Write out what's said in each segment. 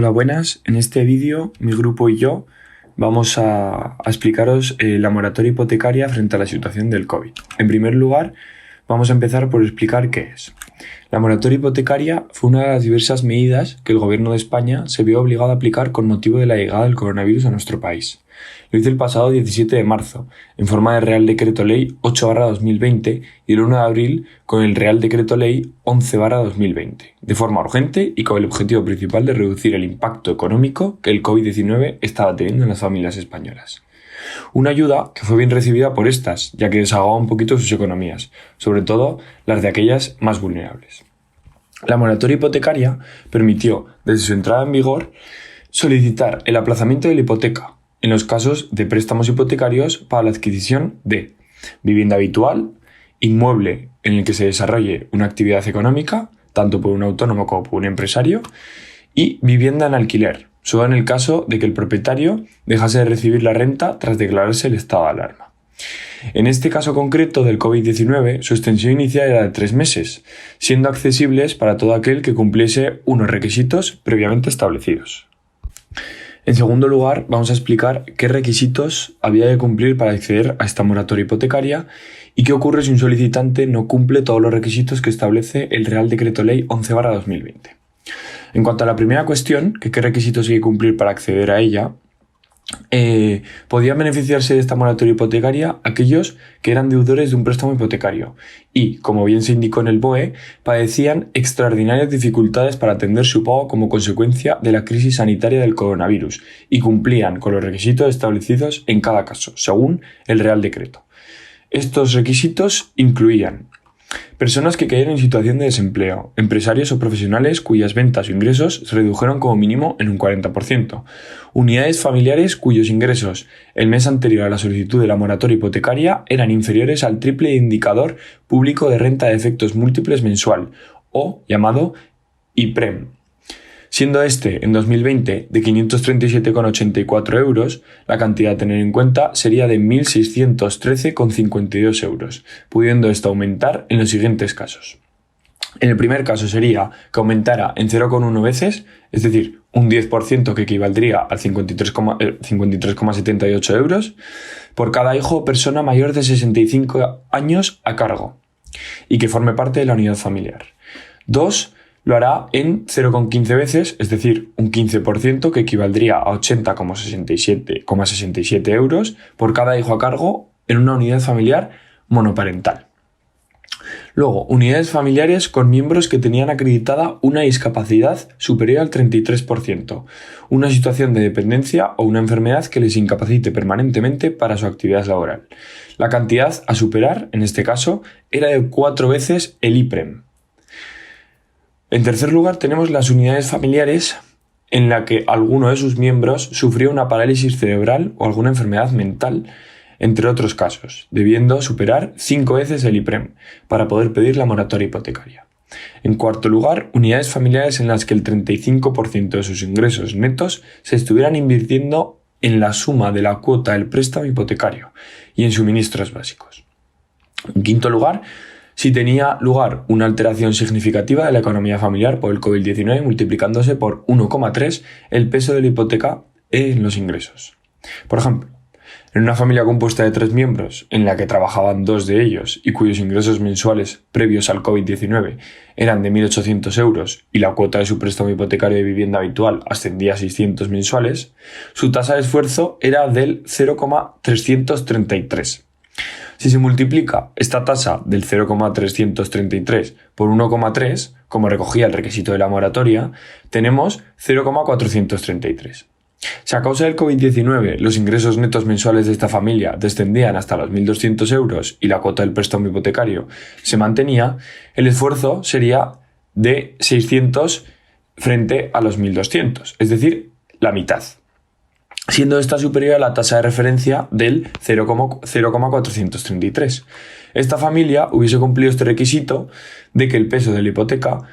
Hola, buenas. En este vídeo, mi grupo y yo vamos a explicaros la moratoria hipotecaria frente a la situación del COVID. En primer lugar, vamos a empezar por explicar qué es. La moratoria hipotecaria fue una de las diversas medidas que el Gobierno de España se vio obligado a aplicar con motivo de la llegada del coronavirus a nuestro país. Lo hizo el pasado 17 de marzo, en forma de Real Decreto Ley 8/2020 y el 1 de abril con el Real Decreto Ley 11/2020, de forma urgente y con el objetivo principal de reducir el impacto económico que el COVID-19 estaba teniendo en las familias españolas. Una ayuda que fue bien recibida por estas, ya que desahogaba un poquito sus economías, sobre todo las de aquellas más vulnerables. La moratoria hipotecaria permitió, desde su entrada en vigor, solicitar el aplazamiento de la hipoteca en los casos de préstamos hipotecarios para la adquisición de vivienda habitual, inmueble en el que se desarrolle una actividad económica, tanto por un autónomo como por un empresario, y vivienda en alquiler, solo en el caso de que el propietario dejase de recibir la renta tras declararse el estado de alarma. En este caso concreto del COVID-19, su extensión inicial era de 3 meses, siendo accesibles para todo aquel que cumpliese unos requisitos previamente establecidos. En segundo lugar, vamos a explicar qué requisitos había de cumplir para acceder a esta moratoria hipotecaria y qué ocurre si un solicitante no cumple todos los requisitos que establece el Real Decreto Ley 11/2020. En cuanto a la primera cuestión, que qué requisitos hay que cumplir para acceder a ella, podían beneficiarse de esta moratoria hipotecaria aquellos que eran deudores de un préstamo hipotecario y, como bien se indicó en el BOE, padecían extraordinarias dificultades para atender su pago como consecuencia de la crisis sanitaria del coronavirus y cumplían con los requisitos establecidos en cada caso, según el Real Decreto. Estos requisitos incluían personas que cayeron en situación de desempleo, empresarios o profesionales cuyas ventas o ingresos se redujeron como mínimo en un 40%, unidades familiares cuyos ingresos el mes anterior a la solicitud de la moratoria hipotecaria eran inferiores al triple indicador público de renta de efectos múltiples mensual, o llamado IPREM. Siendo este, en 2020, de 537,84 euros, la cantidad a tener en cuenta sería de 1.613,52 euros, pudiendo esto aumentar en los siguientes casos. En el primer caso sería que aumentara en 0,1 veces, es decir, un 10% que equivaldría a 53,78 euros, por cada hijo o persona mayor de 65 años a cargo, y que forme parte de la unidad familiar. 2. Lo hará en 0,15 veces, es decir, un 15% que equivaldría a 80,67 euros por cada hijo a cargo en una unidad familiar monoparental. Luego, unidades familiares con miembros que tenían acreditada una discapacidad superior al 33%, una situación de dependencia o una enfermedad que les incapacite permanentemente para su actividad laboral. La cantidad a superar, en este caso, era de 4 veces el IPREM. En tercer lugar, tenemos las unidades familiares en la que alguno de sus miembros sufrió una parálisis cerebral o alguna enfermedad mental, entre otros casos, debiendo superar 5 veces el IPREM para poder pedir la moratoria hipotecaria. En cuarto lugar, unidades familiares en las que el 35% de sus ingresos netos se estuvieran invirtiendo en la suma de la cuota del préstamo hipotecario y en suministros básicos. En quinto lugar, si tenía lugar una alteración significativa de la economía familiar por el COVID-19 multiplicándose por 1,3 el peso de la hipoteca en los ingresos. Por ejemplo, en una familia compuesta de 3 miembros, en la que trabajaban 2 de ellos y cuyos ingresos mensuales previos al COVID-19 eran de 1.800 euros y la cuota de su préstamo hipotecario de vivienda habitual ascendía a 600 mensuales, su tasa de esfuerzo era del 0,333. Si se multiplica esta tasa del 0,333 por 1,3, como recogía el requisito de la moratoria, tenemos 0,433. Si a causa del COVID-19 los ingresos netos mensuales de esta familia descendían hasta los 1.200 euros y la cuota del préstamo hipotecario se mantenía, el esfuerzo sería de 600 frente a los 1.200, es decir, la mitad, siendo esta superior a la tasa de referencia del 0,433. Esta familia hubiese cumplido este requisito de que el peso de la hipoteca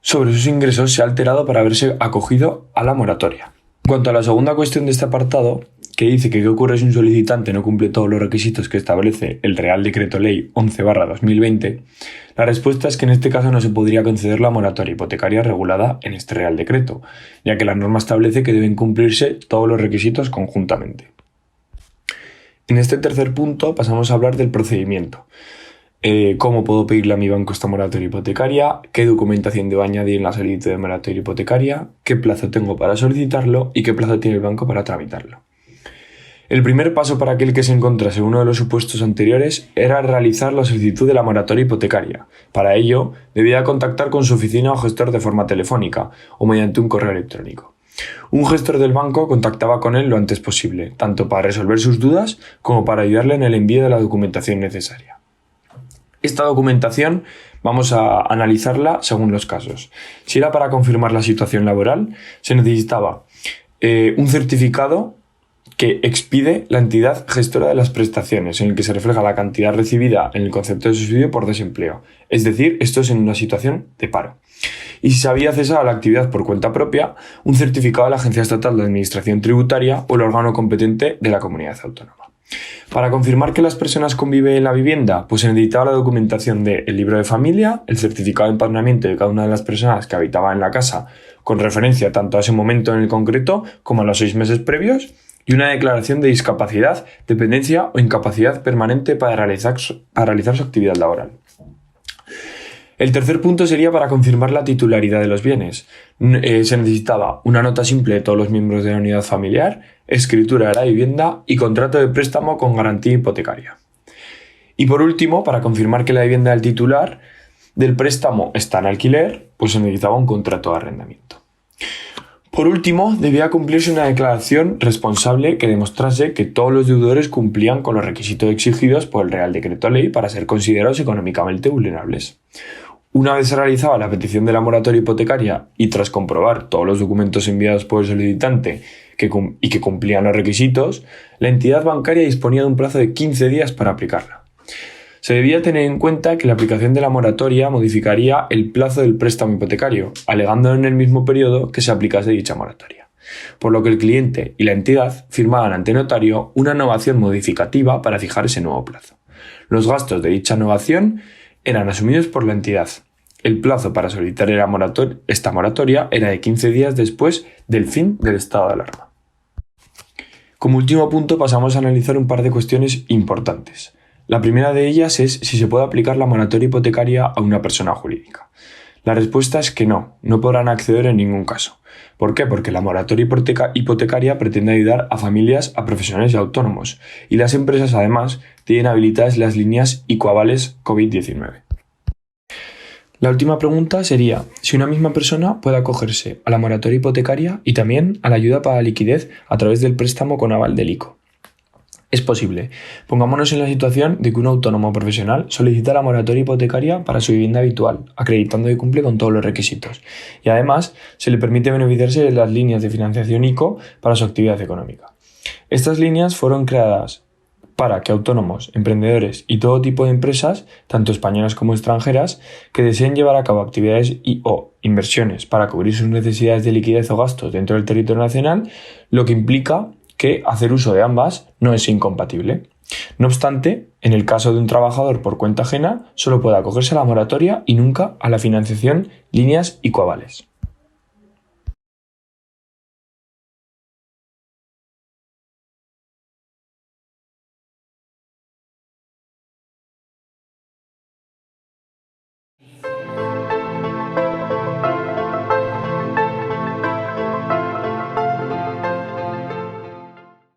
sobre sus ingresos se ha alterado para haberse acogido a la moratoria. En cuanto a la segunda cuestión de este apartado, que dice que qué ocurre si un solicitante no cumple todos los requisitos que establece el Real Decreto Ley 11/2020, la respuesta es que en este caso no se podría conceder la moratoria hipotecaria regulada en este Real Decreto, ya que la norma establece que deben cumplirse todos los requisitos conjuntamente. En este tercer punto pasamos a hablar del procedimiento. Cómo puedo pedirle a mi banco esta moratoria hipotecaria, qué documentación debo añadir en la solicitud de moratoria hipotecaria, qué plazo tengo para solicitarlo y qué plazo tiene el banco para tramitarlo. El primer paso para aquel que se encontrase en uno de los supuestos anteriores era realizar la solicitud de la moratoria hipotecaria. Para ello, debía contactar con su oficina o gestor de forma telefónica o mediante un correo electrónico. Un gestor del banco contactaba con él lo antes posible, tanto para resolver sus dudas como para ayudarle en el envío de la documentación necesaria. Esta documentación vamos a analizarla según los casos. Si era para confirmar la situación laboral, se necesitaba un certificado que expide la entidad gestora de las prestaciones, en el que se refleja la cantidad recibida en el concepto de subsidio por desempleo. Es decir, esto es en una situación de paro. Y si se había cesado la actividad por cuenta propia, un certificado de la Agencia Estatal de Administración Tributaria o el órgano competente de la comunidad autónoma. Para confirmar que las personas conviven en la vivienda, pues se necesitaba la documentación del libro de familia, el certificado de empadronamiento de cada una de las personas que habitaban en la casa, con referencia tanto a ese momento en el concreto como a los 6 meses previos, y una declaración de discapacidad, dependencia o incapacidad permanente para realizar su actividad laboral. El tercer punto sería para confirmar la titularidad de los bienes. Se necesitaba una nota simple de todos los miembros de la unidad familiar, escritura de la vivienda y contrato de préstamo con garantía hipotecaria. Y por último, para confirmar que la vivienda del titular del préstamo está en alquiler, pues se necesitaba un contrato de arrendamiento. Por último, debía cumplirse una declaración responsable que demostrase que todos los deudores cumplían con los requisitos exigidos por el Real Decreto Ley para ser considerados económicamente vulnerables. Una vez se realizaba la petición de la moratoria hipotecaria y tras comprobar todos los documentos enviados por el solicitante y que cumplían los requisitos, la entidad bancaria disponía de un plazo de 15 días para aplicarla. Se debía tener en cuenta que la aplicación de la moratoria modificaría el plazo del préstamo hipotecario, alegando en el mismo periodo que se aplicase dicha moratoria, por lo que el cliente y la entidad firmaban ante notario una novación modificativa para fijar ese nuevo plazo. Los gastos de dicha novación eran asumidos por la entidad. El plazo para solicitar esta moratoria era de 15 días después del fin del estado de alarma. Como último punto pasamos a analizar un par de cuestiones importantes. La primera de ellas es si se puede aplicar la moratoria hipotecaria a una persona jurídica. La respuesta es que no podrán acceder en ningún caso. ¿Por qué? Porque la moratoria hipotecaria pretende ayudar a familias, a profesionales y autónomos, y las empresas además tienen habilitadas las líneas y coavales COVID-19. La última pregunta sería si una misma persona puede acogerse a la moratoria hipotecaria y también a la ayuda para la liquidez a través del préstamo con aval del ICO. Es posible. Pongámonos en la situación de que un autónomo profesional solicita la moratoria hipotecaria para su vivienda habitual, acreditando que cumple con todos los requisitos. Y además, se le permite beneficiarse de las líneas de financiación ICO para su actividad económica. Estas líneas fueron creadas para que autónomos, emprendedores y todo tipo de empresas, tanto españolas como extranjeras, que deseen llevar a cabo actividades o inversiones para cubrir sus necesidades de liquidez o gastos dentro del territorio nacional, lo que implica que hacer uso de ambas no es incompatible. No obstante, en el caso de un trabajador por cuenta ajena, solo puede acogerse a la moratoria y nunca a la financiación, líneas y coavales.